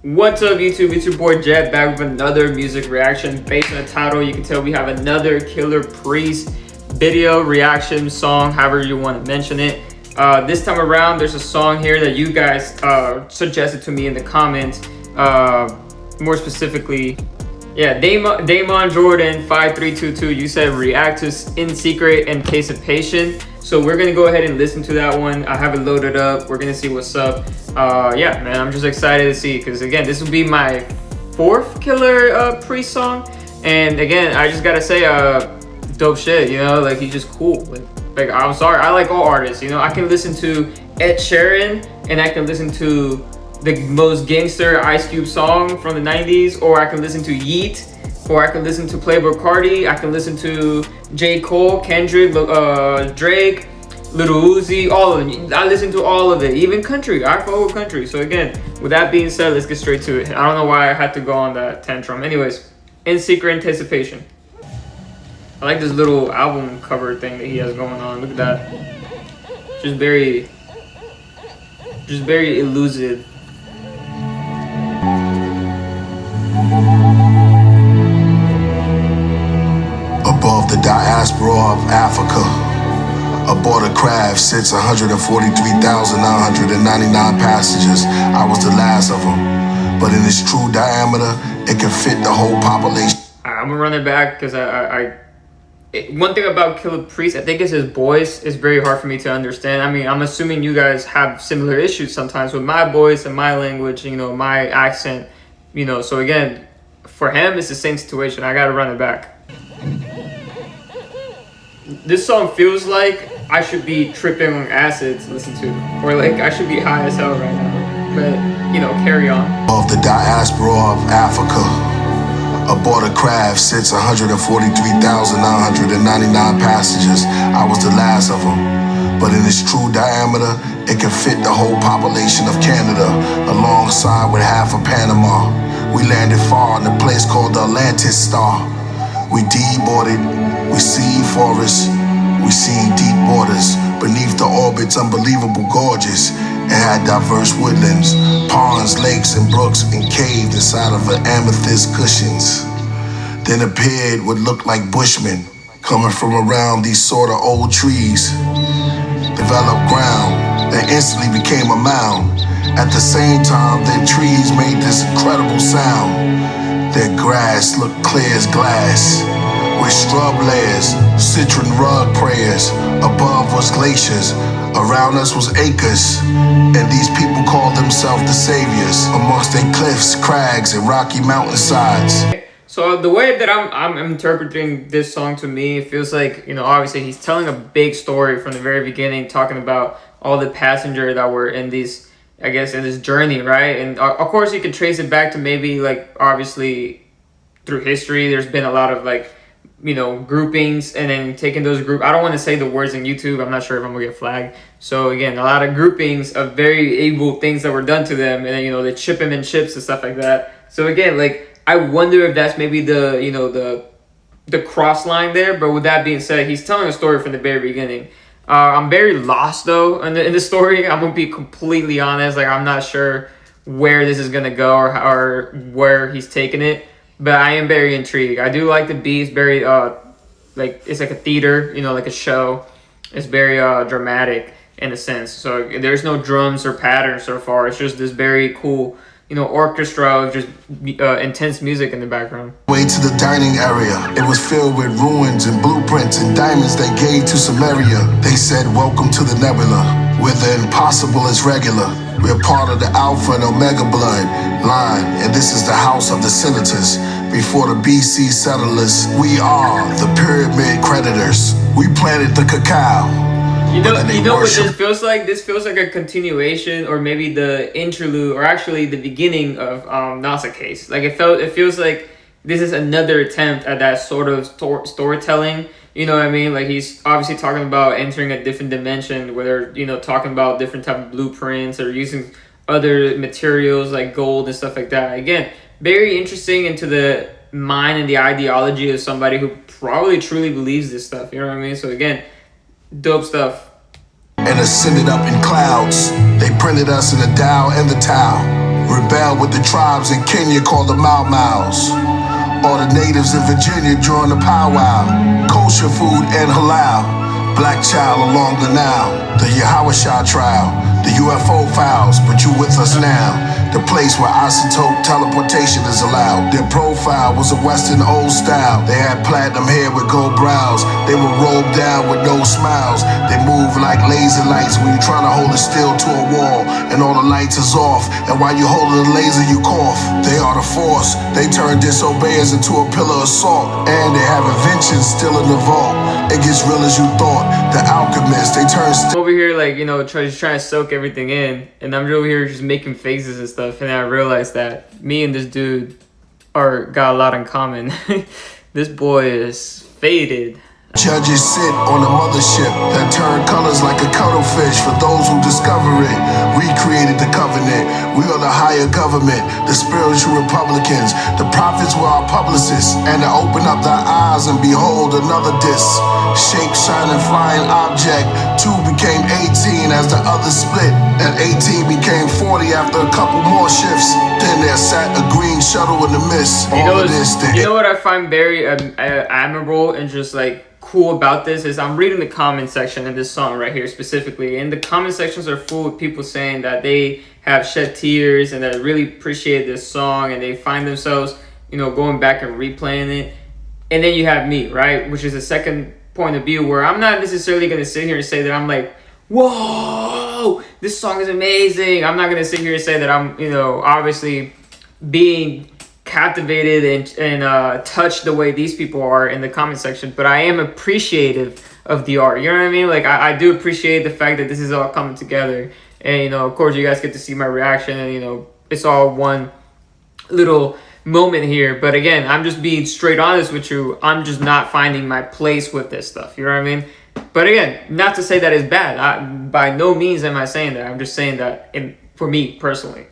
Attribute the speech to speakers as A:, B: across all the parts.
A: What's up YouTube, it's your boy Jet back with another music reaction. Based on the title, you can tell we have another Killah Priest video reaction song, however you want to mention it. This time around, there's a song here that you guys suggested to me in the comments. More specifically, yeah, Damon Jordan 5322, you said react to In Secret and Anticipation. So we're gonna go ahead and listen to that one. I have it loaded up. We're gonna see what's up. Yeah, man, I'm just excited to see, because again, this will be my fourth Killah Priest song, and again, I just gotta say, dope shit. You know, like he's just cool. Like I'm sorry, I like all artists. You know, I can listen to Ed Sheeran, and I can listen to the most gangster Ice Cube song from the 90s, or I can listen to J.E.T, or I can listen to Playboi Carti, I can listen to J. Cole, Kendrick, Drake, Little Uzi, all of them. I listen to all of it, even country. I follow country. So again, with that being said, let's get straight to it. I don't know why I had to go on that tantrum. Anyways, In Secret Anticipation. I like this little album cover thing that he has going on. Look at that. Just very elusive.
B: Above the diaspora of Africa, aboard a craft sits 143,999 passengers. I was the last of them, but in its true diameter, it can fit the whole population.
A: I'm gonna run it back because one thing about Killah Priest, I think, is his voice is very hard for me to understand. I mean, I'm assuming you guys have similar issues sometimes with my voice and my language, you know, my accent, you know. So again, for him, it's the same situation. I gotta run it back. This song feels like I should be tripping on acid to listen to, or like I should be high as hell right now. But you know, carry on.
B: Of the diaspora of Africa, aboard a craft sits 143,999 passengers. I was the last of them, but in its true diameter, it can fit the whole population of Canada, alongside with half of Panama. We landed far in a place called the Atlantis Star. We deboarded, we see forests, we seen deep waters. Beneath the orbit's unbelievable gorgeous. It had diverse woodlands, ponds, lakes, and brooks, encaved inside of an amethyst cushions. Then appeared what looked like bushmen, coming from around these sort of old trees. Developed ground that instantly became a mound. At the same time, their trees made this incredible sound. Their grass looked clear as glass, with shrub layers, citron rug prayers. Above was glaciers, around us was acres, and these people called themselves the saviors. Amongst their cliffs, crags, and rocky mountainsides.
A: So the way that I'm interpreting this song, to me, it feels like, you know, obviously he's telling a big story from the very beginning, talking about all the passengers that were in these, I guess, in this journey, right? And of course you can trace it back to maybe, like, obviously through history, there's been a lot of, like, you know, groupings, and then taking those I don't want to say the words in YouTube, I'm not sure if I'm gonna get flagged. So again, a lot of groupings of very evil things that were done to them, and then, you know, they chip them in chips and stuff like that. So again, like, I wonder if that's maybe the, you know, the cross line there. But with that being said, he's telling a story from the very beginning. I'm very lost though in the story. I'm gonna be completely honest. Like, I'm not sure where this is gonna go, or where he's taking it. But I am very intrigued. I do like the beats. Very like, it's like a theater, you know, like a show. It's very dramatic in a sense. So there's no drums or patterns so far. It's just this very cool, you know, orchestra of just intense music in the background.
B: Way to the dining area. It was filled with ruins and blueprints and diamonds they gave to Samaria. They said, "Welcome to the Nebula, where the impossible is regular. We're part of the Alpha and Omega blood line, and this is the house of the senators. Before the BC settlers, we are the pyramid creditors. We planted the cacao."
A: You know what this feels like? This feels like a continuation, or maybe the interlude, or actually the beginning of Nasa Case. Like, it feels like this is another attempt at that sort of storytelling. You know what I mean? Like, he's obviously talking about entering a different dimension, where they're, you know, talking about different type of blueprints, or using other materials like gold and stuff like that. Again, very interesting into the mind and the ideology of somebody who probably truly believes this stuff. You know what I mean? So again, dope stuff.
B: And ascended up in clouds. They printed us in the Tao and the Tao. Rebel with the tribes in Kenya called the Mau Maus. All the natives in Virginia join the powwow. Kosher food and halal. Black child along the Nile. The Yahweh trial. The UFO files, but you with us now. The place where isotope teleportation is allowed. Their profile was a Western old style. They had platinum hair with gold brows. They were rolled down with no smiles. They move like laser lights when you're trying to hold it still to a wall and all the lights is off. And while you holding the laser, you cough. They are the force. They turn disobeyers into a pillar of salt. And they have inventions still in the vault. It gets real as you thought. The alchemists, they turn
A: over here, like, you know, trying to soak everything in, and I'm over here just making faces and stuff, and I realized that me and this dude got a lot in common. This boy is faded.
B: Judges sit on a mothership that turn colors like a cuttlefish for those who discover it. We created the covenant. We are the higher government, the spiritual republicans. The prophets were our publicists, and to open up their eyes and behold another disc. Shape, shining, flying object. 2 became 18 as the other split, and 18 became 40 after a couple more shifts. Then there sat a green shuttle in the mist.
A: You know what I find very admirable and just like cool about this is I'm reading the comment section of this song right here specifically, and the comment sections are full of people saying that they have shed tears and that really appreciate this song, and they find themselves, you know, going back and replaying it. And then you have me, right, which is a second point of view where I'm not necessarily going to sit here and say that I'm like, whoa, this song is amazing. I'm not going to sit here and say that I'm, you know, obviously being captivated and touched the way these people are in the comment section, but I am appreciative of the art. You know what I mean? Like, I do appreciate the fact that this is all coming together, and, you know, of course you guys get to see my reaction, and, you know, it's all one little moment here. But again, I'm just being straight honest with you. I'm just not finding my place with this stuff. You know what I mean? But again, not to say that it's bad. By no means am I saying that. I'm just saying that for me personally.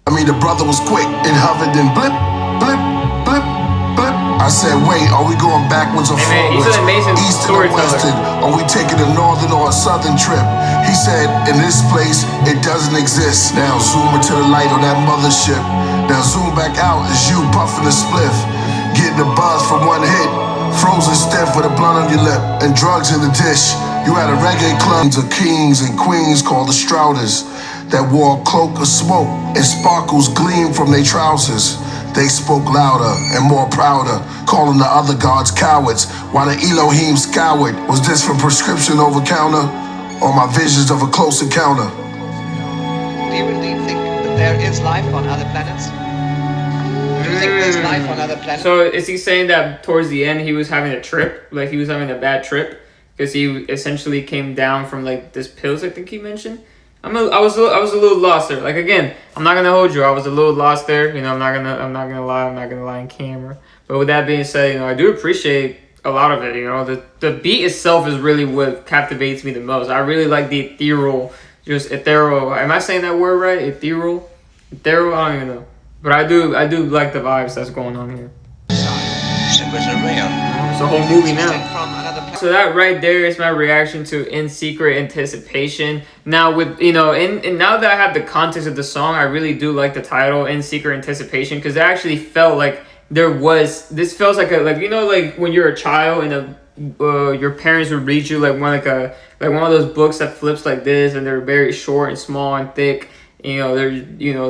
B: I mean, the brother was quick. It hovered and blip, blip, blip, blip. I said, wait, are we going backwards or forwards?
A: He's an amazing
B: Eastern or western? Are we taking a northern or a southern trip? He said, in this place, it doesn't exist. Now zoom into the light on that mothership. Now zoom back out as you puffing a spliff. Getting the buzz from one hit. Frozen stiff with a blunt on your lip and drugs in the dish. You had a reggae club of kings and queens called the Strouders that wore a cloak of smoke and sparkles gleamed from their trousers. They spoke louder and more prouder, calling the other gods cowards, while the Elohim scoured. Was this from prescription over counter, or my visions of a close encounter?
C: Do you really think that there is life on other planets? Do you think there's life on other planets? So
A: is he saying that towards the end he was having a trip, like he was having a bad trip, because he essentially came down from like this pills, I think he mentioned? I was a little lost there. Like, again, I'm not gonna hold you. I was a little lost there. You know, I'm not gonna lie on camera. But with that being said, you know, I do appreciate a lot of it. You know, the beat itself is really what captivates me the most. I really like the ethereal, just ethereal. Am I saying that word right? Ethereal. I don't even know. But I do like the vibes that's going on here. It's a whole movie now. So that right there is my reaction to In Secret Anticipation. Now with, you know, and now that I have the context of the song, I really do like the title In Secret Anticipation, because it actually felt like this feels like you know, like when you're a child and your parents would read you like one of those books that flips like this, and they're very short and small and thick. You know,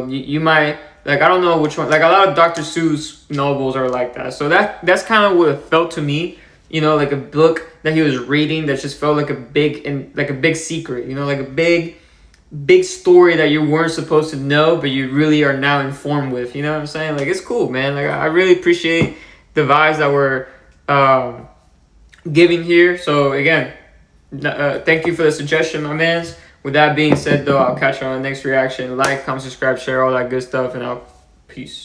A: you might, like, I don't know which one, like a lot of Dr. Seuss novels are like that. So that's kind of what it felt to me. You know, like a book that he was reading that just felt like a big secret, you know, like a big story that you weren't supposed to know, but you really are now informed with, you know what I'm saying? Like, it's cool, man. Like, I really appreciate the vibes that we're giving here. So again, thank you for the suggestion, my mans. With that being said, though, I'll catch you on the next reaction. Like, comment, subscribe, share, all that good stuff, and peace.